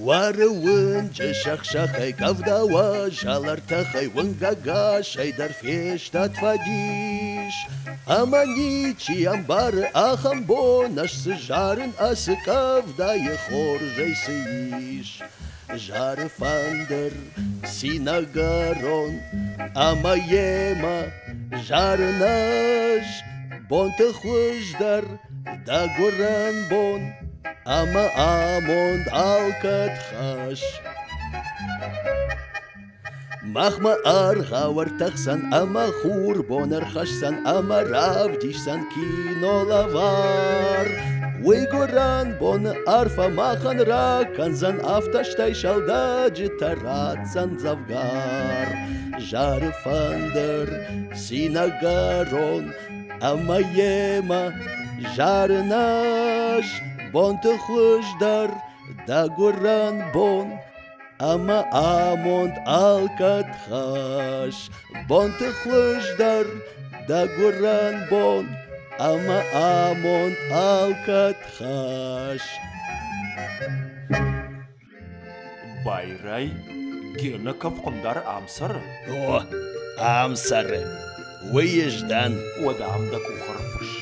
وارون جشخشخي كفدا وجالرتخي ونغاغا شيدر فيشتات فاديش أمانيتشي أمبار أخمبو نش سجارن أسكفدا يخور جيسيش جار فاندر سيناغارون أمايما جارناج بون تخوجدر دا غوران بون أما آموند آلكت خاش مخما أرغا ورتخسن أما خور بونر خشسن أما راف ديشسن كينو لافار ويغوران بون أرفا مخن را كنزن أفتشتاي شالدا جترات سن زفغار جار فاندر سيناغارون أما يما جارناش بون تخوجدر دا غوران بون أما آموند آلكت خاش بون تخوجدر دا غوران بون أما آموند آلكت خاش بايراي جينا كف قمدار أمسر أمسر ويجدان ودا عمدك وخرفش